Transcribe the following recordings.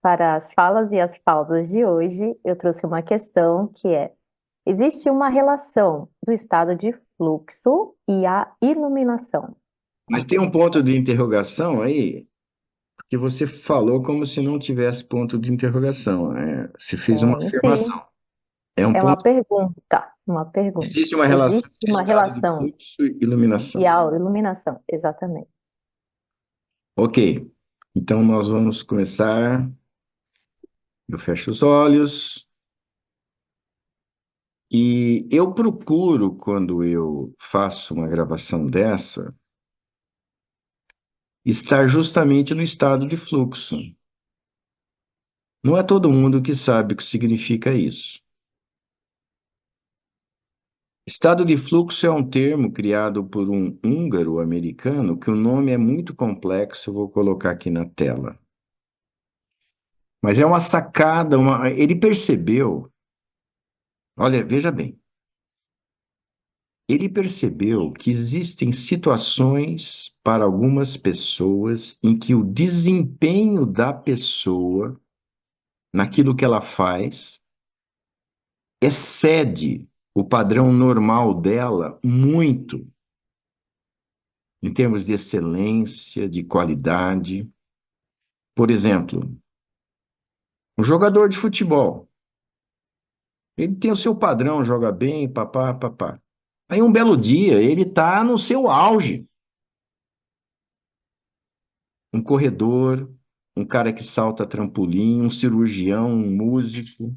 Para as falas e as pausas de hoje, eu trouxe uma questão que é: existe uma relação do estado de fluxo e a iluminação? Mas Uma tem um conexão. ponto de interrogação aí, que você falou como se não tivesse ponto de interrogação. Você fez uma Tem sim, afirmação. É um é uma ponto. pergunta, uma pergunta. Existe uma relação Existe entre uma estado de relação fluxo e iluminação. e a iluminação, exatamente. Ok. Então nós vamos começar. Eu fecho os olhos e eu procuro, quando eu faço uma gravação dessa, estar justamente no estado de fluxo. Não é todo mundo que sabe o que significa isso. Estado de fluxo é um termo criado por um húngaro americano, que o nome é muito complexo, eu vou colocar aqui na tela. Mas é uma sacada, ele percebeu, olha, veja bem, ele percebeu que existem situações para algumas pessoas em que o desempenho da pessoa naquilo que ela faz excede o padrão normal dela muito, em termos de excelência, de qualidade. Por exemplo, um jogador de futebol, ele tem o seu padrão, joga bem, papá, papá. Aí um belo dia ele está no seu auge. Um corredor, um cara que salta trampolim, um cirurgião, um músico,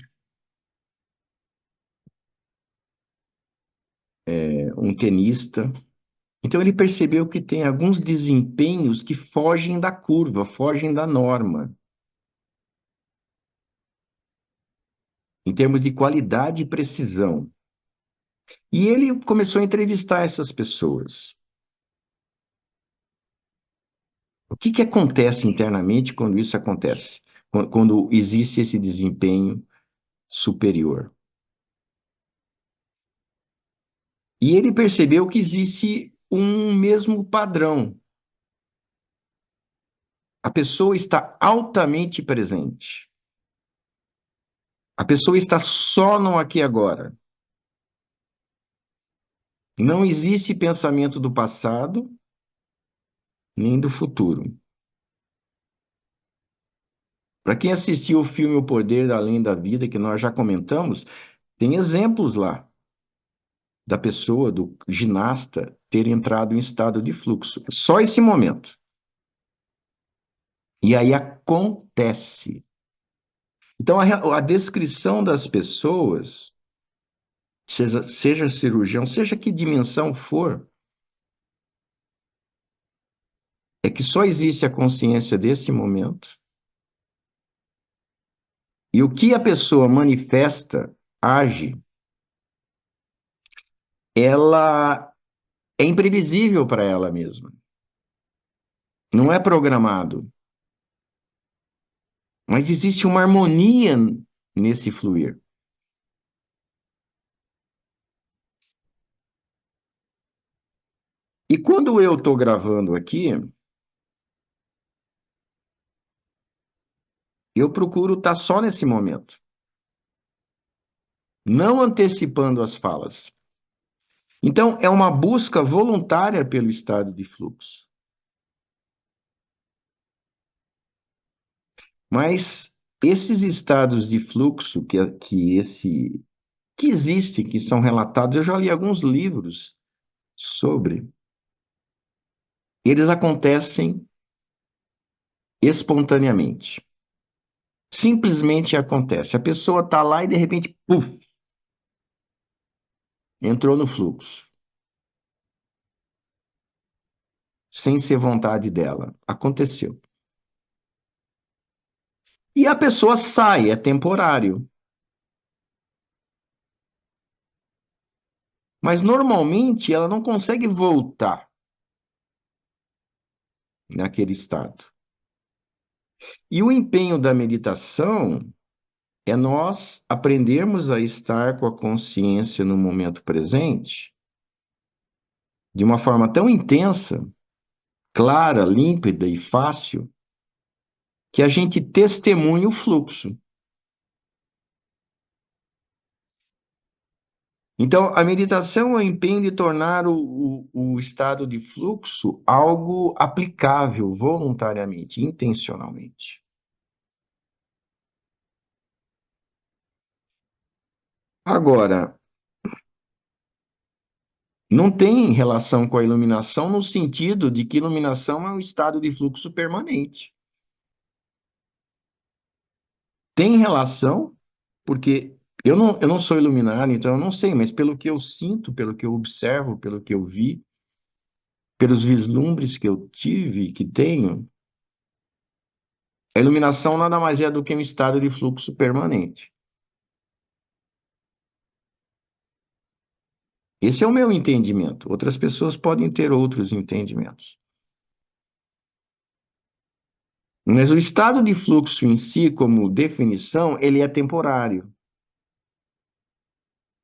um tenista. Então ele percebeu que tem alguns desempenhos que fogem da curva, fogem da norma, em termos de qualidade e precisão. E ele começou a entrevistar essas pessoas. O que que acontece internamente quando isso acontece? Quando existe esse desempenho superior? E ele percebeu que existe um mesmo padrão. A pessoa está altamente presente. A pessoa está só no aqui e agora. Não existe pensamento do passado nem do futuro. Para quem assistiu o filme O Poder Além da Vida, que nós já comentamos, tem exemplos lá da pessoa, do ginasta, ter entrado em estado de fluxo. Só esse momento. E aí acontece. Então, a descrição das pessoas, seja cirurgião, seja que dimensão for, é que só existe a consciência desse momento. E o que a pessoa manifesta, age, ela é imprevisível para ela mesma. Não é programado. Mas existe uma harmonia nesse fluir. E quando eu estou gravando aqui, eu procuro estar só nesse momento, não antecipando as falas. Então, é uma busca voluntária pelo estado de fluxo. Mas esses estados de fluxo que existem, que são relatados, eu já li alguns livros sobre, eles acontecem espontaneamente. Simplesmente acontece. A pessoa está lá e de repente, puf, entrou no fluxo, sem ser vontade dela. Aconteceu. E a pessoa sai, é temporário. Mas normalmente ela não consegue voltar naquele estado. E o empenho da meditação é nós aprendermos a estar com a consciência no momento presente de uma forma tão intensa, clara, límpida e fácil, que a gente testemunha o fluxo. Então, a meditação é o empenho de tornar o estado de fluxo algo aplicável voluntariamente, intencionalmente. Agora, não tem relação com a iluminação no sentido de que iluminação é um estado de fluxo permanente. Tem relação, porque eu não sou iluminado, então eu não sei, mas pelo que eu sinto, pelo que eu observo, pelo que eu vi, pelos vislumbres que eu tive, que tenho, a iluminação nada mais é do que um estado de fluxo permanente. Esse é o meu entendimento. Outras pessoas podem ter outros entendimentos. Mas o estado de fluxo em si, como definição, ele é temporário.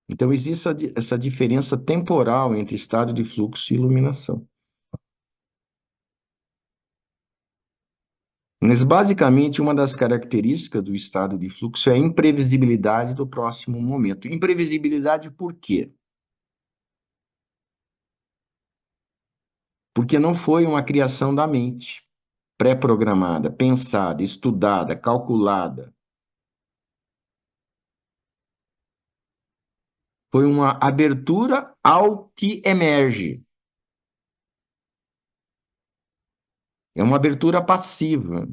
Então, existe essa diferença temporal entre estado de fluxo e iluminação. Mas, basicamente, uma das características do estado de fluxo é a imprevisibilidade do próximo momento. Imprevisibilidade por quê? Porque não foi uma criação da mente, pré-programada, pensada, estudada, calculada. Foi uma abertura ao que emerge. É uma abertura passiva.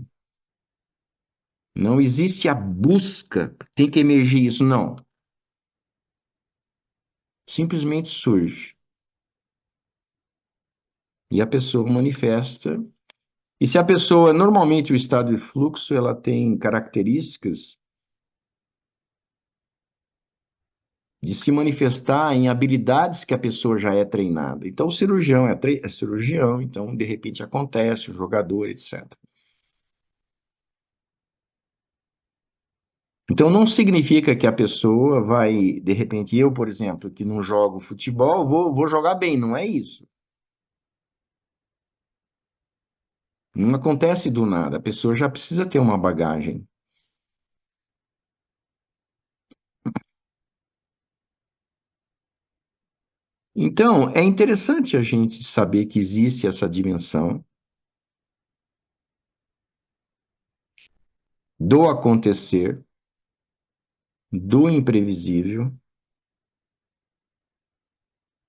Não existe a busca, tem que emergir isso, não. Simplesmente surge. E a pessoa manifesta. E se a pessoa, normalmente o estado de fluxo, ela tem características de se manifestar em habilidades que a pessoa já é treinada. Então, o cirurgião é cirurgião, então, de repente, acontece, o jogador, etc. Então, não significa que a pessoa vai, de repente, eu, por exemplo, que não jogo futebol, vou jogar bem, não é isso. Não acontece do nada, a pessoa já precisa ter uma bagagem. Então, é interessante a gente saber que existe essa dimensão do acontecer, do imprevisível,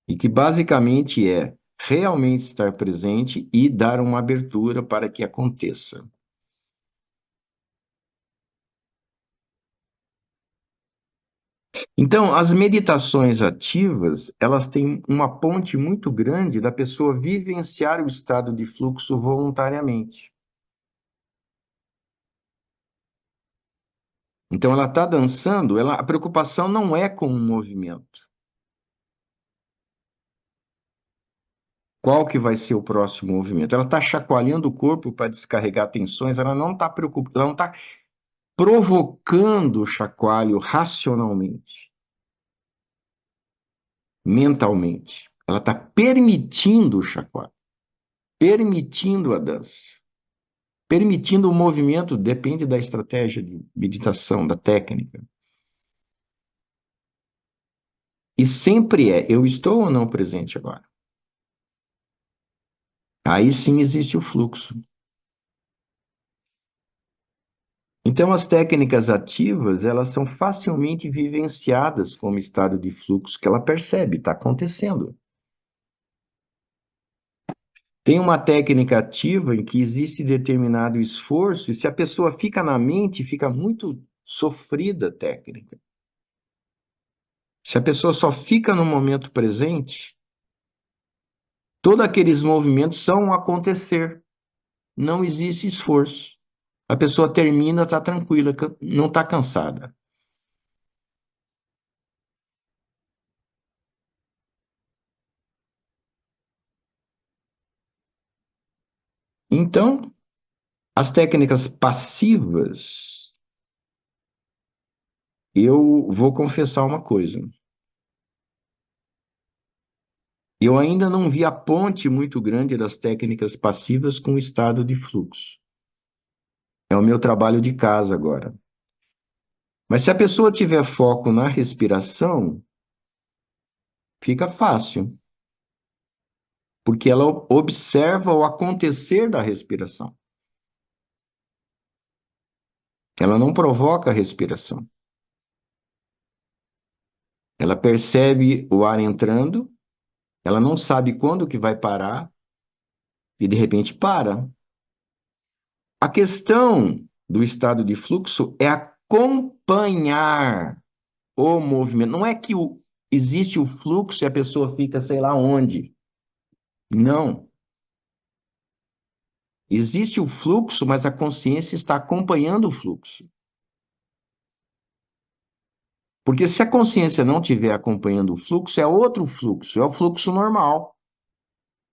e que basicamente é realmente estar presente e dar uma abertura para que aconteça. Então, as meditações ativas, elas têm uma ponte muito grande da pessoa vivenciar o estado de fluxo voluntariamente. Então, ela está dançando, a preocupação não é com o movimento. Qual que vai ser o próximo movimento? Ela está chacoalhando o corpo para descarregar tensões, ela não está preocupada, ela não está provocando o chacoalho racionalmente, mentalmente. Ela está permitindo o chacoalho, permitindo a dança. Permitindo o movimento, depende da estratégia de meditação, da técnica. E sempre é, eu estou ou não presente agora? Aí sim existe o fluxo. Então, as técnicas ativas, elas são facilmente vivenciadas como estado de fluxo que ela percebe, está acontecendo. Tem uma técnica ativa em que existe determinado esforço, e se a pessoa fica na mente, fica muito sofrida a técnica. Se a pessoa só fica no momento presente, todos aqueles movimentos são um acontecer. Não existe esforço. A pessoa termina, está tranquila, não está cansada. Então, as técnicas passivas, eu vou confessar uma coisa. Eu ainda não vi a ponte muito grande das técnicas passivas com o estado de fluxo. É o meu trabalho de casa agora. Mas se a pessoa tiver foco na respiração, fica fácil, porque ela observa o acontecer da respiração. Ela não provoca a respiração. Ela percebe o ar entrando, ela não sabe quando que vai parar e de repente para. A questão do estado de fluxo é acompanhar o movimento. Não é que existe o fluxo e a pessoa fica sei lá onde. Não. Existe o fluxo, mas a consciência está acompanhando o fluxo. Porque se a consciência não estiver acompanhando o fluxo, é outro fluxo, é o fluxo normal,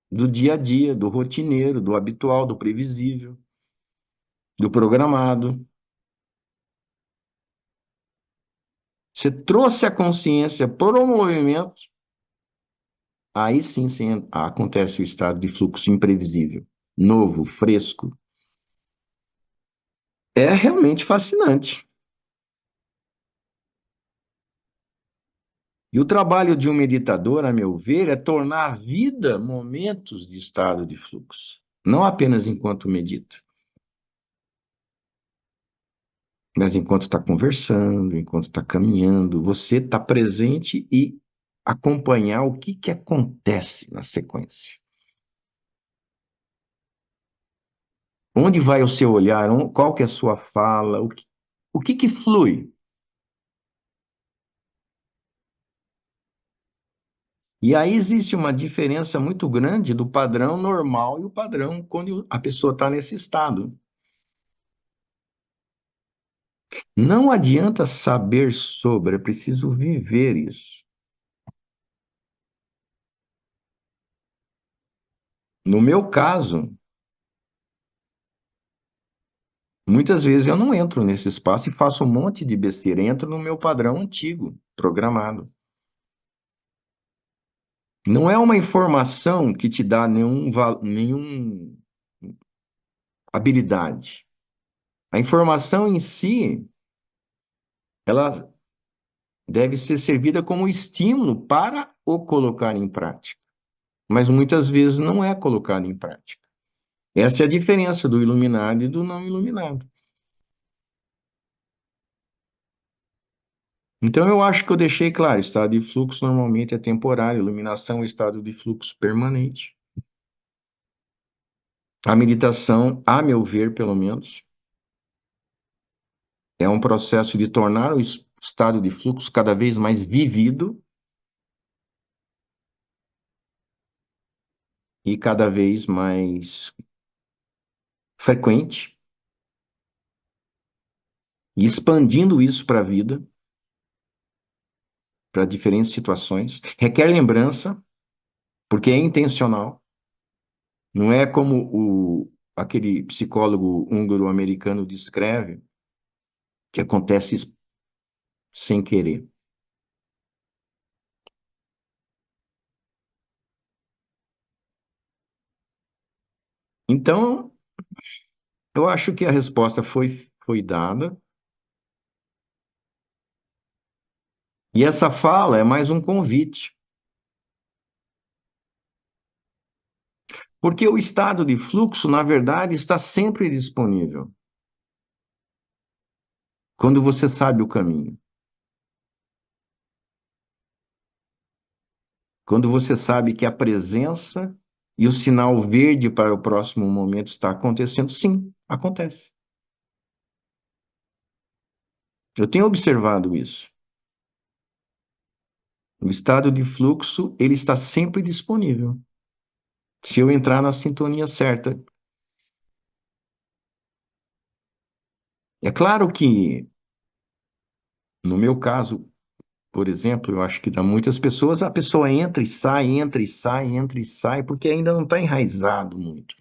do dia a dia, do rotineiro, do habitual, do previsível, do programado. Você trouxe a consciência por um movimento, aí sim acontece o estado de fluxo imprevisível, novo, fresco. É realmente fascinante. E o trabalho de um meditador, a meu ver, é tornar a vida momentos de estado de fluxo, não apenas enquanto medita, mas enquanto está conversando, enquanto está caminhando, você está presente e acompanhar o que que acontece na sequência. Onde vai o seu olhar? Qual que é a sua fala? O que que flui? E aí existe uma diferença muito grande do padrão normal e o padrão quando a pessoa está nesse estado. Não adianta saber sobre, é preciso viver isso. No meu caso, muitas vezes eu não entro nesse espaço e faço um monte de besteira, entro no meu padrão antigo, programado. Não é uma informação que te dá nenhum habilidade. A informação em si, ela deve ser servida como estímulo para o colocar em prática. Mas muitas vezes não é colocado em prática. Essa é a diferença do iluminado e do não iluminado. Então, eu acho que eu deixei claro: estado de fluxo normalmente é temporário, iluminação é estado de fluxo permanente. A meditação, a meu ver, pelo menos, é um processo de tornar o estado de fluxo cada vez mais vivido e cada vez mais frequente, e expandindo isso para a vida, para diferentes situações. Requer lembrança, porque é intencional. Não é como aquele psicólogo húngaro-americano descreve, que acontece sem querer. Então, eu acho que a resposta foi dada. E essa fala é mais um convite, porque o estado de fluxo, na verdade, está sempre disponível, quando você sabe o caminho. Quando você sabe que a presença e o sinal verde para o próximo momento está acontecendo, sim, acontece. Eu tenho observado isso. O estado de fluxo, ele está sempre disponível. Se eu entrar na sintonia certa. É claro que, no meu caso, por exemplo, eu acho que para muitas pessoas a pessoa entra e sai, entra e sai, entra e sai, porque ainda não está enraizado muito.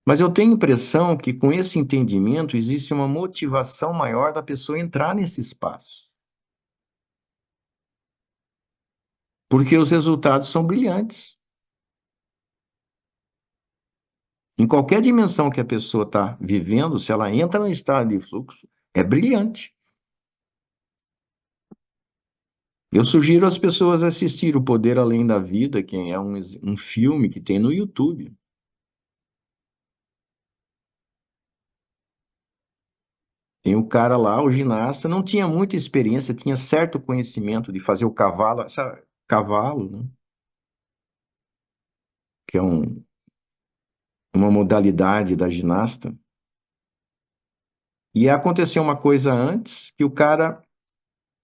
Mas eu tenho a impressão que com esse entendimento existe uma motivação maior da pessoa entrar nesse espaço. Porque os resultados são brilhantes. Em qualquer dimensão que a pessoa está vivendo, se ela entra no estado de fluxo, é brilhante. Eu sugiro às pessoas assistirem O Poder Além da Vida, que é um filme que tem no YouTube. Tem o cara lá, o ginasta, não tinha muita experiência, tinha certo conhecimento de fazer o cavalo, sabe? Cavalo, né? Que é uma modalidade da ginasta. E aconteceu uma coisa antes que o cara,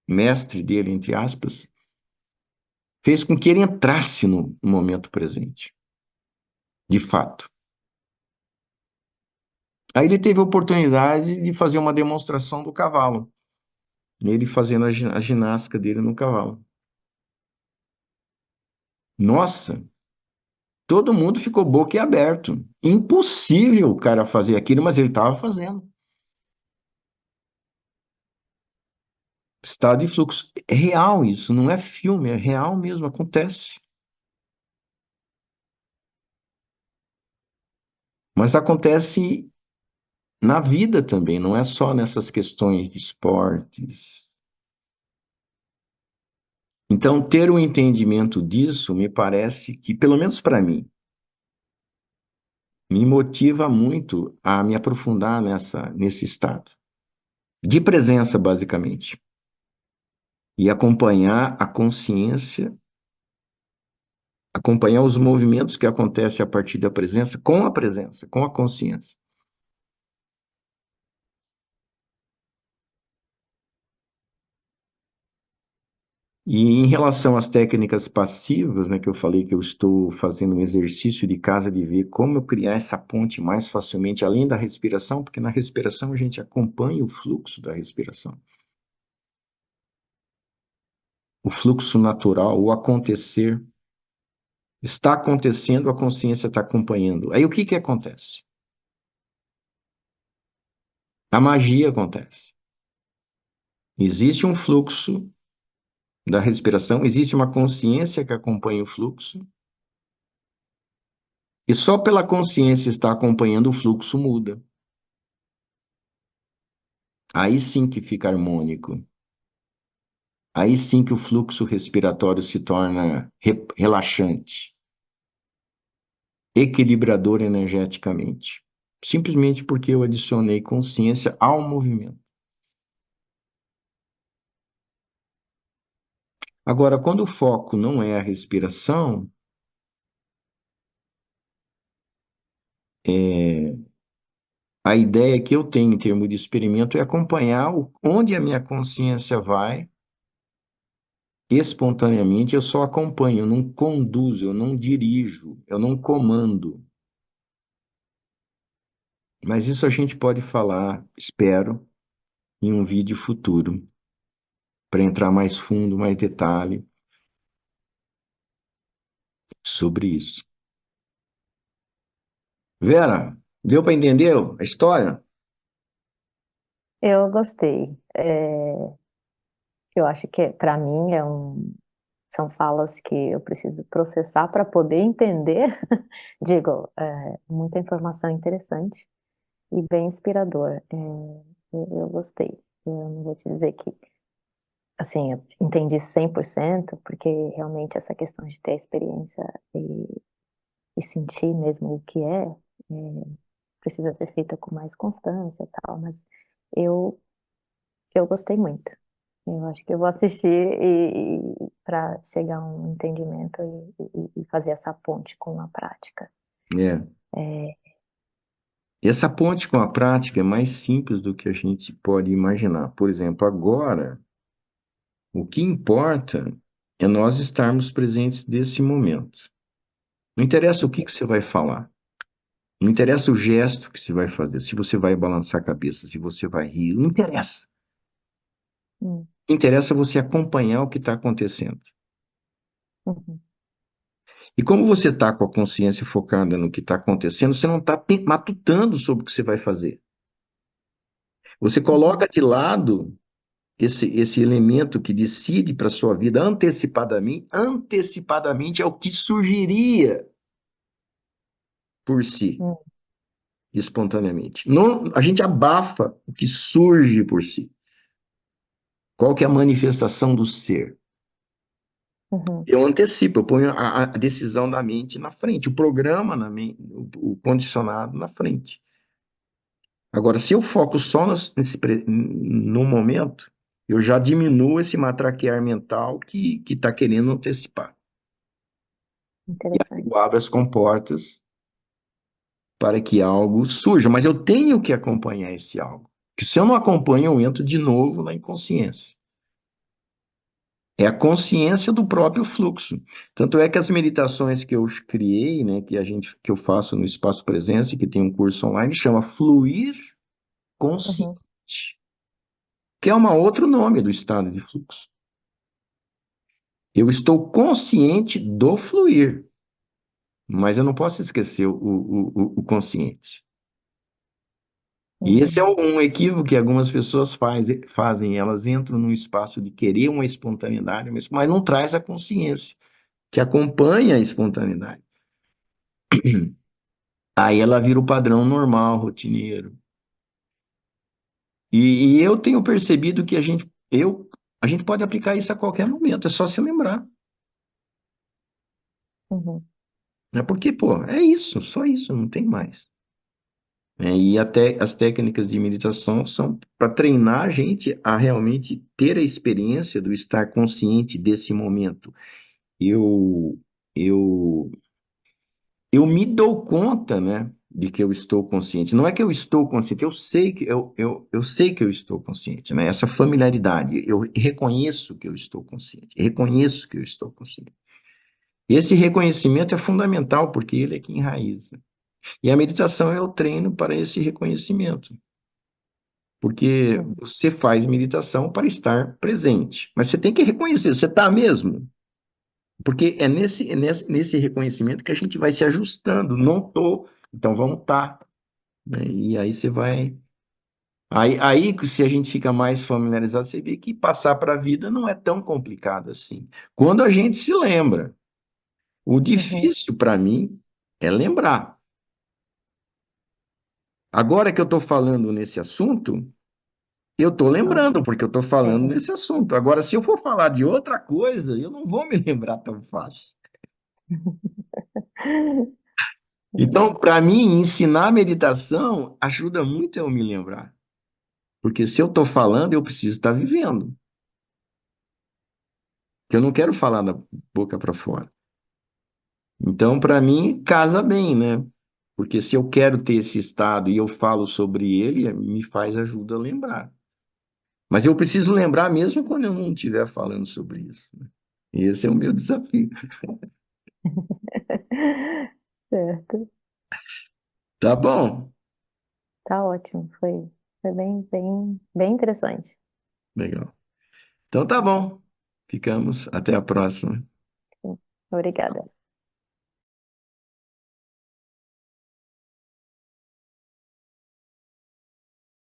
mestre dele, entre aspas, fez com que ele entrasse no momento presente, de fato. Aí ele teve a oportunidade de fazer uma demonstração do cavalo, ele fazendo a ginástica dele no cavalo. Nossa, todo mundo ficou boquiaberto. Impossível o cara fazer aquilo, mas ele estava fazendo. Estado de fluxo. É real isso, não é filme, é real mesmo, acontece. Mas acontece na vida também, não é só nessas questões de esportes. Então, ter um entendimento disso me parece que, pelo menos para mim, me motiva muito a me aprofundar nesse estado de presença, basicamente, e acompanhar a consciência, acompanhar os movimentos que acontecem a partir da presença, com a consciência. E em relação às técnicas passivas, né, que eu falei que eu estou fazendo um exercício de casa de ver como eu criar essa ponte mais facilmente, além da respiração, porque na respiração a gente acompanha o fluxo da respiração. O fluxo natural, o acontecer. Está acontecendo, a consciência está acompanhando. Aí o que que acontece? A magia acontece. Existe um fluxo da respiração, existe uma consciência que acompanha o fluxo, e só pela consciência estar acompanhando o fluxo muda. Aí sim que fica harmônico. Aí sim que o fluxo respiratório se torna relaxante, equilibrador energeticamente. Simplesmente porque eu adicionei consciência ao movimento. Agora, quando o foco não é a respiração, a ideia que eu tenho em termos de experimento é acompanhar onde a minha consciência vai espontaneamente, eu só acompanho, eu não conduzo, eu não dirijo, eu não comando. Mas isso a gente pode falar, espero, em um vídeo futuro, para entrar mais fundo, mais detalhe sobre isso. Vera, deu para entender a história? Eu gostei. Eu acho que para mim são falas que eu preciso processar para poder entender. Digo, muita informação interessante e bem inspirador. Eu gostei. Eu não vou te dizer que, assim, eu entendi 100%, porque realmente essa questão de ter a experiência e sentir mesmo o que precisa ser feita com mais constância e tal, mas eu, eu gostei muito. Eu acho que eu vou assistir para chegar a um entendimento e fazer essa ponte com a prática. É. É, E essa ponte com a prática é mais simples do que a gente pode imaginar. Por exemplo, agora, o que importa é nós estarmos presentes nesse momento. Não interessa o que que você vai falar. Não interessa o gesto que você vai fazer, se você vai balançar a cabeça, se você vai rir, não interessa. hum, Interessa você acompanhar o que está acontecendo. uhum, E como você está com a consciência focada no que está acontecendo, você não está matutando sobre o que você vai fazer. Você uhum, coloca de lado esse elemento que decide para a sua vida antecipadamente é o que surgiria por si. hum. espontaneamente. Não, a gente abafa o que surge por si. Qual que é a manifestação do ser? Uhum. Eu antecipo, eu ponho a decisão da mente na frente, o programa na mente, o condicionado na frente. Agora, se eu foco só no momento, eu já diminuo esse matraquear mental que está querendo antecipar. Eu Interessante. abro as comportas para que algo surja, mas eu tenho que acompanhar esse algo. Porque se eu não acompanho, eu entro de novo na inconsciência. É a consciência do próprio fluxo. Tanto é que as meditações que eu criei, né, que eu faço no Espaço Presença, que tem um curso online, chama Fluir Consciente, Uhum. que é um outro nome do estado de fluxo. Eu estou consciente do fluir, mas eu não posso esquecer o consciente. E esse é Uhum. um equívoco que algumas pessoas fazem. Elas entram num espaço de querer uma espontaneidade, mas não traz a consciência que acompanha a espontaneidade. Aí ela vira o padrão normal, rotineiro. E eu tenho percebido que a gente pode aplicar isso a qualquer momento, é só se lembrar. Uhum. Né? Porque, pô, é isso, só isso, não tem mais. E até as técnicas de meditação são para treinar a gente a realmente ter a experiência do estar consciente desse momento. Eu, eu, eu me dou conta, né, de que eu estou consciente. Não é que eu estou consciente, eu sei que eu estou consciente, né? Essa familiaridade, eu reconheço que eu estou consciente, reconheço que eu estou consciente. Esse reconhecimento é fundamental porque ele é que enraiza. E a meditação é o treino para esse reconhecimento. Porque Uhum. você faz meditação para estar presente. Mas você tem que reconhecer, você está mesmo? Porque é nesse reconhecimento que a gente vai se ajustando. Não estou, então vamos estar. Né? E aí você vai. Aí, se a gente fica mais familiarizado, você vê que passar para a vida não é tão complicado assim. Quando a gente se lembra. O Uhum. difícil para mim é lembrar. Agora que eu estou falando nesse assunto, eu estou Nossa. lembrando, porque eu estou falando É. nesse assunto. Agora, se eu for falar de outra coisa, eu não vou me lembrar tão fácil. Então, Uhum. para mim, ensinar meditação ajuda muito eu me lembrar. Porque se eu estou falando, eu preciso estar vivendo. Que eu não quero falar da boca para fora. Então, para mim, casa bem, né? Porque se eu quero ter esse estado e eu falo sobre ele, me faz ajuda a lembrar. Mas eu preciso lembrar mesmo quando eu não estiver falando sobre isso. Né? Esse é o meu desafio. Certo. Tá bom? Tá ótimo. Foi bem interessante. Legal. Então tá bom. Ficamos. Até a próxima. Obrigada.